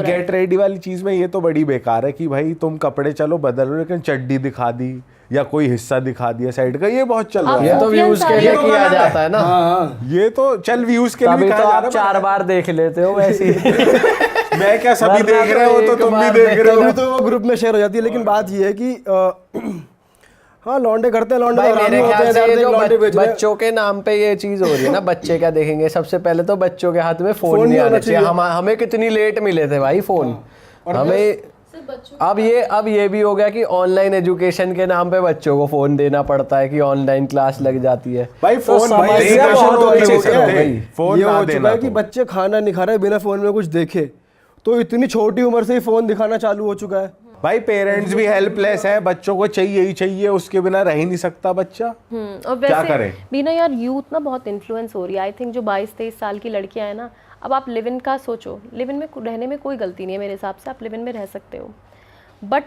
Get ready वाली चीज में ये तो बड़ी बेकार है कि भाई तुम कपड़े चलो बदल लो लेकिन चड्डी दिखा दी या कोई हिस्सा दिखा दिया साइड का, ये बहुत चल रहा है। ये तो व्यूज के लिए किया जाता है ना। ये तो चल व्यूज के लिए तभी तो आप 4 बार देख लेते हो वैसे ही। मैं क्या सभी देख रहे हो तो तुम भी देख रहे हो, तो वो ग्रुप में शेयर हो जाती है। लेकिन बात ये है कि हाँ लौंडे करते हैं, लौंडे भाई मेरे ख्याल से ये जो जो बच्चों के नाम पे ये चीज हो रही है ना, बच्चे क्या देखेंगे, सबसे पहले तो बच्चों के हाथ में फोन नहीं आना चाहिए। हमें कितनी लेट मिले थे भाई फोन, हमें अब ये भी हो गया कि ऑनलाइन एजुकेशन के नाम पे बच्चों को फोन देना पड़ता है कि ऑनलाइन क्लास लग जाती है। भाई फोन ये हो चुका है कि बच्चे खाना नहीं खा रहे बिना फोन में कुछ देखे, तो इतनी छोटी उम्र से ही फोन दिखाना चालू हो चुका है। भाई पेरेंट्स भी हेल्पलेस है, बच्चों को चाहिए ही चाहिए, उसके बिना रह ही नहीं सकता बच्चा। और वैसे क्या करें भी ना यार, यूथ ना बहुत इन्फ्लुएंस हो रही है। आई थिंक जो 22-23 साल की लड़कियां हैं ना, अब आप लिव इन का सोचो, लिव इन में रहने में कोई गलती नहीं है मेरे हिसाब से, आप लिव इन में रह सकते हो, बट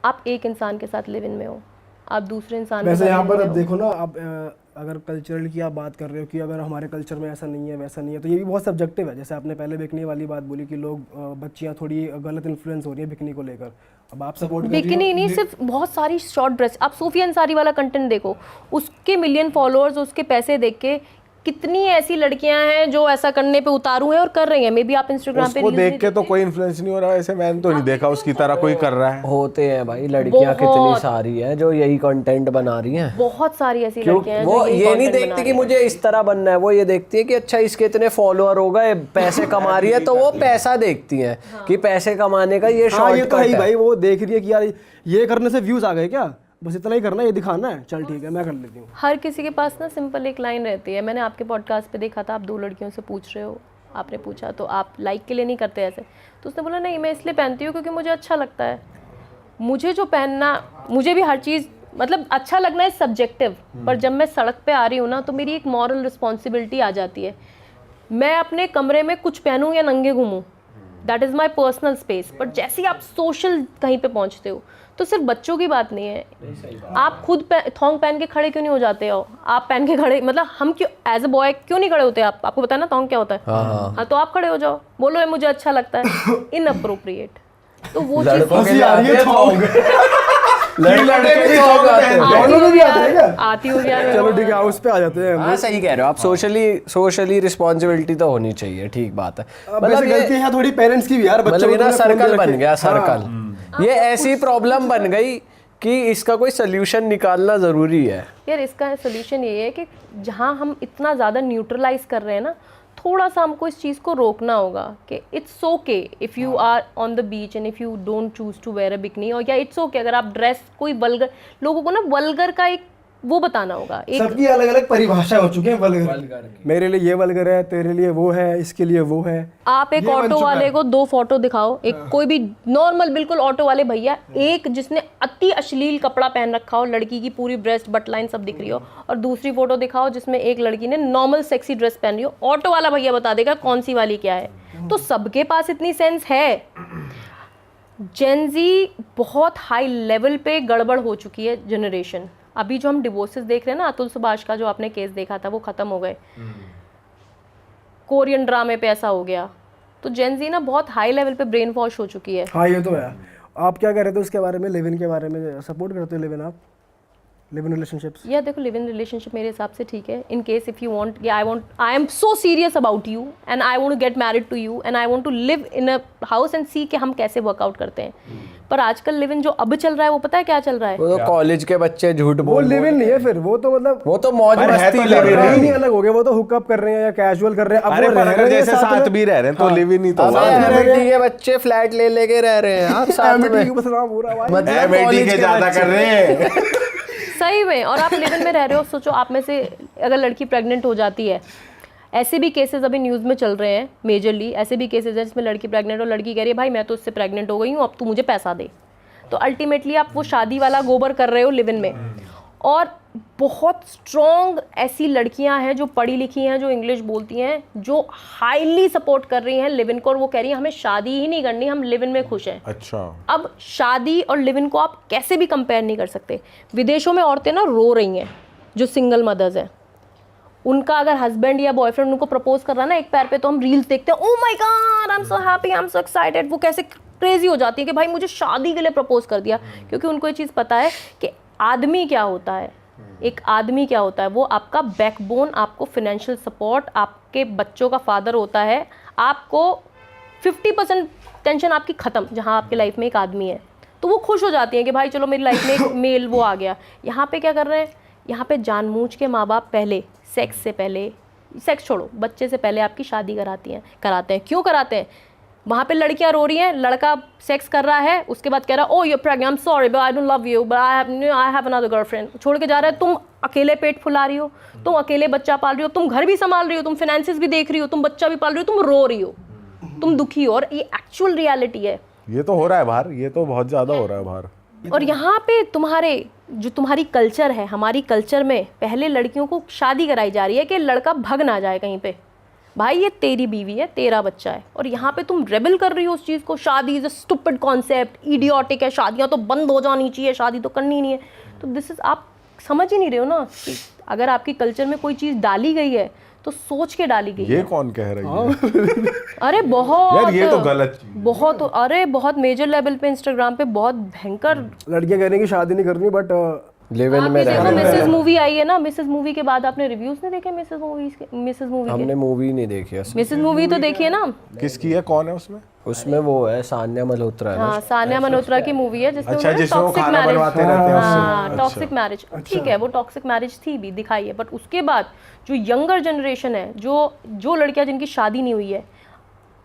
आप एक इंसान के साथ लिव इन में हो, आप दूसरे इंसान वैसे यहाँ पर देखो ना, आप अगर कल्चरल की आप बात कर रहे हो कि अगर हमारे कल्चर में ऐसा नहीं है वैसा नहीं है, तो ये भी बहुत सब्जेक्टिव है। जैसे आपने पहले बिकनी वाली बात बोली कि लोग बच्चियाँ थोड़ी गलत इन्फ्लुएंस हो रही है बिकनी को लेकर, अब आप सपोर्ट बिकनी नहीं, सिर्फ बहुत सारी शॉर्ट ड्रेस, आप सूफिया अंसारी वाला कंटेंट देखो, उसके मिलियन फॉलोअर्स, उसके पैसे देख के कितनी ऐसी लड़कियां हैं जो ऐसा करने पे उतारू हैं और कर रही हैं। मे बी आप इंस्टाग्राम पे उसको देख के तो कोई इन्फ्लुएंस नहीं हो रहा, ऐसे मैंने तो नहीं देखा उसकी तरह कोई कर रहा है। होते हैं भाई लड़कियां कितनी सारी हैं जो यही कंटेंट बना रही हैं, बहुत सारी ऐसी लड़कियां हैं। वो ये नहीं देखती कि मुझे इस तरह बनना है, वो ये देखती है कि अच्छा इसके इतने फॉलोअर हो गए, पैसे कमा रही है, तो वो पैसा देखती हैं कि पैसे कमाने का ये शॉर्टकट है। भाई वो देख रही है कि यार ये करने से व्यूज आ गए क्या, बस इतना ही करना है, ये दिखाना है, चल ठीक है मैं कर लेती हूँ। हर किसी के पास ना सिंपल एक लाइन रहती है। मैंने आपके पॉडकास्ट पे देखा था, आप 2 लड़कियों से पूछ रहे हो, आपने पूछा तो आप लाइक के लिए नहीं करते ऐसे, तो उसने बोला नहीं मैं इसलिए पहनती हूँ क्योंकि मुझे अच्छा लगता है। मुझे जो पहनना, मुझे भी हर चीज़ मतलब अच्छा लगना है सब्जेक्टिव, पर जब मैं सड़क पे आ रही हूँ ना तो मेरी एक मॉरल रिस्पॉन्सिबिलिटी आ जाती है। मैं अपने कमरे में कुछ पहनूँ या नंगे घूमूँ, that is my personal space, but जैसे ही आप सोशल कहीं पे पहुँचते हो तो सिर्फ बच्चों की बात नहीं है, आप खुद थोंग पहन के खड़े क्यों नहीं हो जाते हो? आप पहन के खड़े, मतलब हम क्यों एज अ बॉय क्यों नहीं खड़े होते? आपको पता है ना थोंग क्या होता है? हाँ तो आप खड़े हो जाओ, बोलो ये मुझे अच्छा लगता है। इनअप्रोप्रिएट, तो वो चीज़ आती होगी यार। चलो ठीक है उस पे आ जाते हैं। हाँ सही कह रहे हो आप, सोशली रिस्पॉन्सिबिलिटी तो होनी चाहिए, ठीक बात है। मतलब गलती है थोड़ी पेरेंट्स की भी यार, बच्चों मतलब ना सर्कल बन गया, सर्कल ये ऐसी प्रॉब्लम बन गई कि इसका कोई सोल्यूशन निकालना ज़रूरी है यार। इसका सोल्यूशन ये है कि जहाँ हम इतना ज़्यादा न्यूट्रलाइज कर रहे हैं ना, थोड़ा सा हमको इस चीज़ को रोकना होगा कि it's okay if you are on the beach and if you don't choose to wear a bikini, और या इट्स ओके अगर आप ड्रेस कोई वल्गर, लोगों को ना वल्गर का एक वो बताना होगा। सबकी अलग अलग परिभाषा हो चुकी है वल्गर। मेरे लिए ये वल्गर है, तेरे लिए वो है, इसके लिए वो है। आप एक ऑटो वाले को 2 फोटो दिखाओ, एक कोई भी नॉर्मल बिल्कुल ऑटो वाले भैया, एक जिसने अति अश्लील कपड़ा पहन रखा हो, लड़की की पूरी ब्रेस्ट बट लाइन सब दिख रही हो, और दूसरी फोटो दिखाओ जिसमें एक लड़की ने नॉर्मल सेक्सी ड्रेस पहन रही हो, ऑटो वाला भैया बता देगा कौन सी वाली क्या है। तो सबके पास इतनी सेंस है। जेन ज़ी बहुत हाई लेवल पे गड़बड़ हो चुकी है जनरेशन। अभी जो हम डिवोर्सेस देख रहे हैं ना, अतुल सुभाष का जो आपने केस देखा था वो खत्म हो गए, कोरियन ड्रामे पे ऐसा हो गया, तो जेन ज़ी ना बहुत हाई लेवल पे ब्रेन वॉश हो चुकी है। हाँ ये तो है। आप क्या कह रहे थे उसके बारे में, लिव इन के बारे में? सपोर्ट करते हो लिव इन, आप लिव इन रिलेशनशिप्स? या देखो लिव इन रिलेशनशिप मेरे हिसाब से ठीक है, in case if you want, I am so serious about you and I want to get married to you and I want to live in a house and see कि हम कैसे workout करते हैं। पर आजकल लिव इन जो अब चल रहा है वो पता है क्या चल रहा है? वो तो कॉलेज के बच्चे झूठ बोल, वो लिव इन नहीं है फिर, वो तो मतलब वो तो मौज मस्ती कर रहे हैं, नहीं अलग हो गया, वो तो हुकअप कर रहे हैं या कैजुअल कर रहे हैं। अरे पर अगर जैसे साथ भी रह रहे हैं तो लिव इन ही तो है। एमआईटी के बच्चे फ्लैट ले लेके रह रहे हैं यार साथ में, एमआईटी बस नाम हो रहा है भाई, एमआईटी के ज्यादा कर रहे हैं सही में। और आप लिव इन में रह रहे हो, सोचो आप में से अगर लड़की प्रेग्नेंट हो जाती है, ऐसे भी केसेस अभी न्यूज़ में चल रहे हैं मेजरली, ऐसे भी केसेस हैं जिसमें लड़की प्रेग्नेंट और लड़की कह रही है भाई मैं तो उससे प्रेग्नेंट हो गई हूँ, अब तू मुझे पैसा दे। तो अल्टीमेटली आप वो शादी वाला गोबर कर रहे हो लिव इन में। और बहुत स्ट्रॉन्ग ऐसी लड़कियां हैं जो पढ़ी लिखी हैं, जो इंग्लिश बोलती हैं, जो हाईली सपोर्ट कर रही हैं लिव इन को, और वो कह रही हैं हमें शादी ही नहीं करनी, हम लिव इन में खुश हैं। अच्छा, अब शादी और लिव इन को आप कैसे भी कंपेयर नहीं कर सकते। विदेशों में औरतें ना रो रही हैं जो सिंगल मदर्स हैं, उनका अगर हस्बैंड या बॉयफ्रेंड उनको प्रपोज कर रहा है ना एक पैर पे, तो हम रील्स देखते हैं, oh my God I am so happy, I am so excited, वो कैसे क्रेजी हो जाती है कि भाई मुझे शादी के लिए प्रपोज कर दिया। क्योंकि उनको ये चीज़ पता है कि आदमी क्या होता है, एक आदमी क्या होता है, वो आपका बैकबोन, आपको फाइनेंशियल सपोर्ट, आपके बच्चों का फादर होता है, आपको 50% टेंशन आपकी ख़त्म जहाँ आपके लाइफ में एक आदमी है। तो वो खुश हो जाती हैं कि भाई चलो मेरी लाइफ में एक मेल वो आ गया। यहाँ पे क्या कर रहे हैं, यहाँ पे जानबूझ के माँ बाप पहले सेक्स से पहले, सेक्स छोड़ो, बच्चे से पहले आपकी शादी कराते हैं। क्यों कराते हैं? वहाँ पे लड़कियाँ रो रही हैं, लड़का सेक्स कर रहा है, उसके बाद कह रहा है oh you pregnant, I am sorry but I don't love you but I have another girlfriend, छोड़ के जा रहा है। तुम अकेले पेट फुला रही हो, तुम अकेले बच्चा पाल रही हो, तुम घर भी संभाल रही हो, तुम फाइनेंसिस भी देख रही हो, तुम बच्चा भी पाल रही हो, तुम रो रही हो, तुम दुखी हो। और ये एक्चुअल रियलिटी है। ये तो हो रहा है बाहर, ये तो बहुत ज़्यादा हो रहा है बाहर। और यहाँ पे तुम्हारी कल्चर है, हमारी कल्चर में पहले लड़कियों को शादी कराई जा रही है कि लड़का भग ना जाए कहीं पे। भाई ये तेरी बीवी है, तेरा बच्चा है, और यहाँ पे तुम रेबल कर रही हो उस चीज़ को। शादी is a stupid concept, idiotic है, शादियाँ तो बंद हो जानी चाहिए, शादी तो करनी नहीं है। तो दिस इज़, आप समझ ही नहीं रहे हो ना कि अगर आपकी कल्चर में कोई चीज़ डाली गई है तो सोच के डाली गई ये है। कौन कह रही है? अरे बहुत यार ये तो गलत चीज़ है। बहुत, अरे बहुत मेजर लेवल पे इंस्टाग्राम पे बहुत भयंकर। लड़कियां कह रही हैं कि शादी नहीं करनी, बट लेवल में आपने देखो रहना। मिसेस मूवी आई है ना, मिसेस मूवी के बाद आपने रिव्यूज नहीं देखे मिसेस मूवी के? हमने मूवी नहीं देखी है। मिसेस मूवी तो देखिए ना। किसकी है, कौन है उसमें? उसमें वो है सान्या मल्होत्रा है ना। हाँ, सान्या मल्होत्रा की मूवी है जिसमें अच्छा, उन्होंने जिसमें वो टॉक्सिक खाना मैरिज, बनवाते रहते हैं उससे। हाँ टॉक्सिक मैरिज, ठीक है वो टॉक्सिक मैरिज थी भी, दिखाई है। बट उसके बाद जो यंगर जनरेशन है, जो लड़कियां जिनकी शादी नहीं हुई है,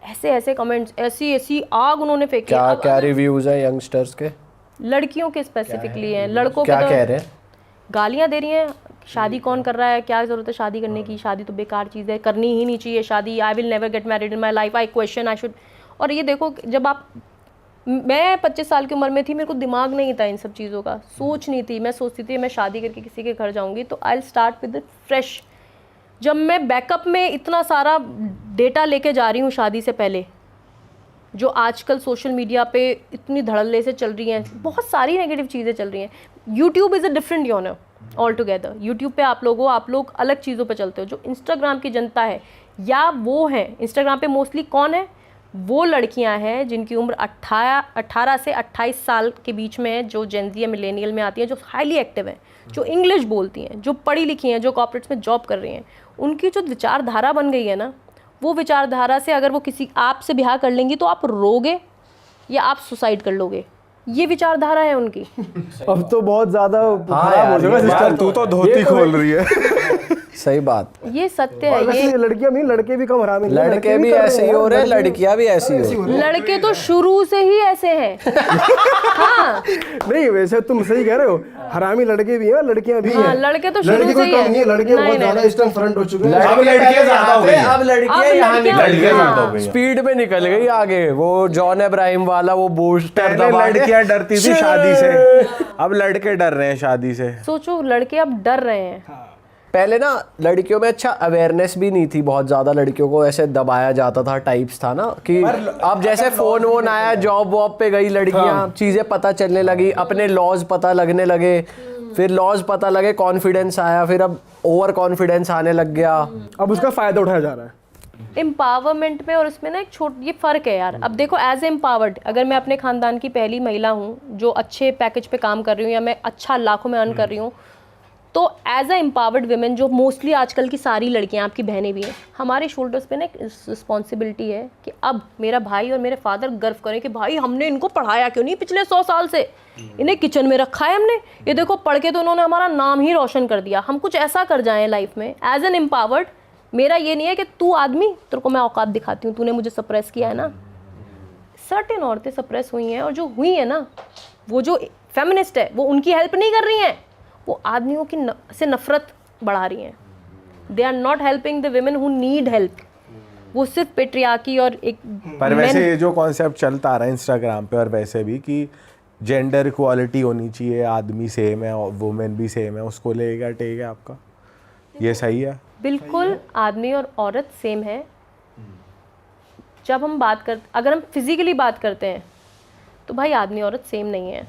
ऐसे ऐसे कमेंट्स, ऐसी ऐसी आग उन्होंने फेंकी। क्या क्या रिव्यूज है यंगस्टर्स के? लड़कियों के स्पेसिफिकली हैं, लड़कों के क्या तो कह रहे हैं? गालियाँ दे रही हैं, शादी कौन कर रहा है, क्या ज़रूरत है शादी करने की, शादी तो बेकार चीज़ है, करनी ही नहीं चाहिए शादी, I will never get married in my life, I question I should. और ये देखो, जब मैं 25 साल की उम्र में थी, मेरे को दिमाग नहीं था इन सब चीज़ों का, सोच नहीं थी। मैं सोचती थी मैं शादी करके किसी के घर जाऊँगी तो I will start with fresh. जब मैं बैकअप में इतना सारा डेटा लेके जा रही हूँ शादी से पहले, जो आजकल सोशल मीडिया पे इतनी धड़ल्ले से चल रही हैं, बहुत सारी नेगेटिव चीज़ें चल रही हैं। YouTube is a different genre all together. YouTube पे आप लोग अलग चीज़ों पे चलते हो। जो इंस्टाग्राम की जनता है, या वो है इंस्टाग्राम पे मोस्टली कौन है, वो लड़कियां हैं जिनकी उम्र 18 से 28 साल के बीच में है, जो जेनजी या मिलेनियल में आती हैं, जो हाईली एक्टिव हैं, जो इंग्लिश बोलती हैं, जो पढ़ी लिखी हैं, जो कॉर्पोरेट्स में जॉब कर रही हैं। उनकी जो विचारधारा बन गई है ना, वो विचारधारा से अगर वो किसी आपसे ब्याह कर लेंगी तो आप रोगे या आप सुसाइड कर लोगे, ये विचारधारा है उनकी। अब तो बहुत ज्यादा खराब यार, हो जाएगा ये सिस्टम। तू तो धोती खोल रही है। सही बात। ये सत्य है। ये वैसे लड़कियां भी, लड़के भी कम हरामी नहीं हैं, लड़के भी कर रहे ऐसे ही हैं, हो रहे हैं, लड़के- लड़कियां भी ऐसी हो रही हैं। लड़के तो शुरू से ही ऐसे हैं। हाँ नहीं वैसे तुम सही कह रहे हो, हरामी लड़के भी हैं, लड़कियां भी हाँ, हैं। लड़के तो शुरू लड़के से कोई ही कम है। नहीं है, लड़के नहीं, बहुत नहीं, ज्यादा इस टाइम फ्रंट हो चुके हैं। अब लड़कियां ज्यादा हो गई हैं। अब लड़कियां अब यहाँ लड़कियां- निकल लड़कियां ज्यादा हो गई, गई हैं। स्पीड पे निकल गई आगे। वो जॉन अब्राहिम वाला वो बूस्टर पहले दबा के- लड़कियां डरती थी शादी से, अब लड़के डर रहे हैं शादी से। सोचो, लड़के अब डर रहे हैं। पहले ना लड़कियों में अच्छा अवेयरनेस भी नहीं थी, बहुत ज्यादा लड़कियों को ऐसे दबाया जाता था, टाइप्स था ना कि अब जैसे फोन वोन आया, जॉब वॉब पे गई लड़कियां, चीजें पता चलने लगी, अपने लॉज पता लगने लगे, फिर लॉज पता लगे, कॉन्फिडेंस आया, फिर अब ओवर कॉन्फिडेंस आने लग गया। अब उसका फायदा उठाया जा रहा है। एम्पावरमेंट में और उसमें ना एक ये फ़र्क है यार। अब देखो, एज एम्पावर्ड, अगर मैं अपने ख़ानदान की पहली महिला हूँ जो अच्छे पैकेज पे काम कर रही हूँ, या मैं अच्छा लाखों में अर्न कर रही हूँ, तो एज अ एम्पावर्ड विमेन, जो मोस्टली आजकल की सारी लड़कियां, आपकी बहनें भी हैं, हमारे शोल्डर्स पे ना एक रिस्पॉन्सिबिलिटी है कि अब मेरा भाई और मेरे फादर गर्व करें कि भाई हमने इनको पढ़ाया क्यों नहीं पिछले 100 साल से, इन्हें किचन में रखा है हमने, ये देखो पढ़ के तो उन्होंने हमारा नाम ही रोशन कर दिया। हम कुछ ऐसा कर जाएं लाइफ में एज एन एम्पावर्ड। मेरा ये नहीं है कि तू आदमी, तेरे को मैं औकात दिखाती हूँ, तूने मुझे सप्रेस किया है ना। सर्टेन औरतें सप्रेस हुई हैं, और जो हुई है ना, वो जो फेमिनिस्ट है, वो उनकी हेल्प नहीं कर रही हैं, वो आदमियों की से नफरत बढ़ा रही हैं। They are not helping the women who need help. वो सिर्फ पेट्रियार्की और एक पर वैसे ये जो कॉन्सेप्ट चलता आ रहा है इंस्टाग्राम पे और वैसे भी कि जेंडर इक्वालिटी होनी चाहिए, आदमी सेम है और वुमेन भी सेम है, उसको लेगा टेक है आपका, ये सही है? बिल्कुल, आदमी और औरत सेम है। जब हम अगर हम फिजिकली बात करते हैं तो भाई आदमी औरत सेम नहीं है।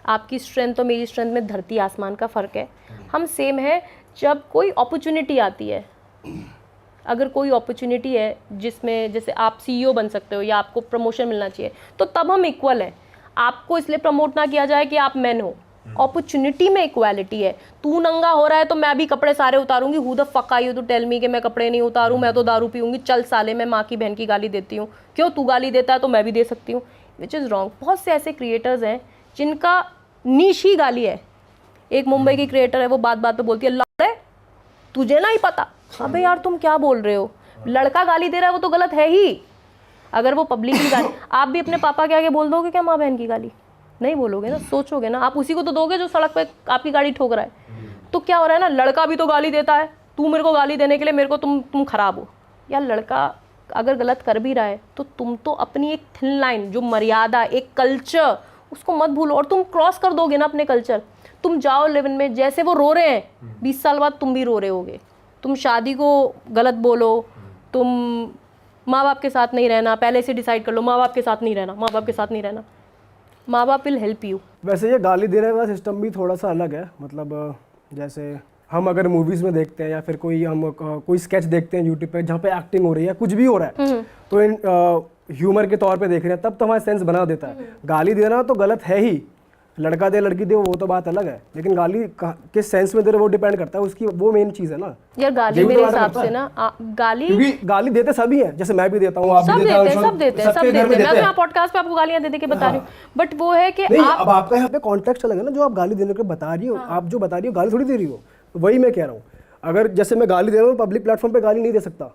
आपकी स्ट्रेंथ और मेरी स्ट्रेंथ में धरती आसमान का फ़र्क है। हम सेम है जब कोई अपॉर्चुनिटी आती है, अगर कोई अपॉर्चुनिटी है जिसमें जैसे आप सीईओ बन सकते हो या आपको प्रमोशन मिलना चाहिए, तो तब हम इक्वल हैं। आपको इसलिए प्रमोट ना किया जाए कि आप मैन हो। अपॉर्चुनिटी में इक्वालिटी है। तू नंगा हो रहा है तो मैं भी कपड़े सारे उतारूंगी, who the fuck are you to tell me कि मैं कपड़े नहीं उतारूं, मैं तो दारू पीऊंगी, चल साले मैं माँ की बहन की गाली देती हूँ, क्यों तू गाली देता है तो मैं भी दे सकती हूँ, विच इज़ रॉन्ग। बहुत से ऐसे क्रिएटर्स हैं जिनका नीश ही गाली है। एक मुंबई की क्रिएटर है, वो बात बात पे बोलती है लड़े तुझे ना ही पता। अबे यार तुम क्या बोल रहे हो, लड़का गाली दे रहा है वो तो गलत है ही। अगर वो पब्लिक की गाली, आप भी अपने पापा के आगे बोल दोगे क्या माँ बहन की गाली? नहीं बोलोगे ना, सोचोगे ना, आप उसी को तो दोगे जो सड़क पे आपकी गाड़ी ठोक रहा है। तो क्या हो रहा है ना, लड़का भी तो गाली देता है, तू मेरे को गाली देने के लिए मेरे को तुम खराब हो। यार लड़का अगर गलत कर भी रहा है तो तुम तो अपनी एक थिन लाइन, जो मर्यादा, एक कल्चर, उसको मत भूलो। और तुम क्रॉस कर दोगे ना अपने कल्चर, तुम जाओ लेवन में, जैसे वो रो रहे हैं 20 साल बाद तुम भी रो रहे होगे। तुम शादी को गलत बोलो, तुम माँ बाप के साथ नहीं रहना, पहले से डिसाइड कर लो माँ बाप के साथ नहीं रहना, माँ बाप के साथ नहीं रहना, माँ बाप विल हेल्प यू। वैसे ये गाली देने वाला सिस्टम भी थोड़ा सा अलग है। मतलब जैसे हम अगर मूवीज़ में देखते हैं या फिर कोई स्केच देखते हैं यूट्यूब पे जहाँ पे एक्टिंग हो रही है, कुछ भी हो रहा है, तो इन ह्यूमर के तौर पे देख रहे हैं, तब तो हमारा सेंस बना देता है। गाली देना तो गलत है ही, लड़का दे लड़की दे वो तो बात अलग है, लेकिन गाली किस सेंस में दे रहे वो डिपेंड करता है, उसकी वो मेन चीज़ है ना। यार गाली मेरे हिसाब से ना गाली, क्योंकि गाली देते सभी हैं, जैसे मैं भी देता हूँ, आप सब भी देते हैं, देते सब देते हैं, सब देते हैं। मैं तो यहाँ पॉडकास्ट पे आपको गालियाँ दे के बता रही हूँ, बट वो है कि नहीं, आप अब आपका यहाँ पे कॉन्टेक्स्ट अलग है ना, जो आप गाली देने के बता रही हो, आप जो बता रही हो गाली थोड़ी दे रही हो। वही मैं कह रहा हूँ, अगर जैसे मैं गाली दे रहा हूँ पब्लिक प्लेटफॉर्म पे गाली नहीं दे सकता,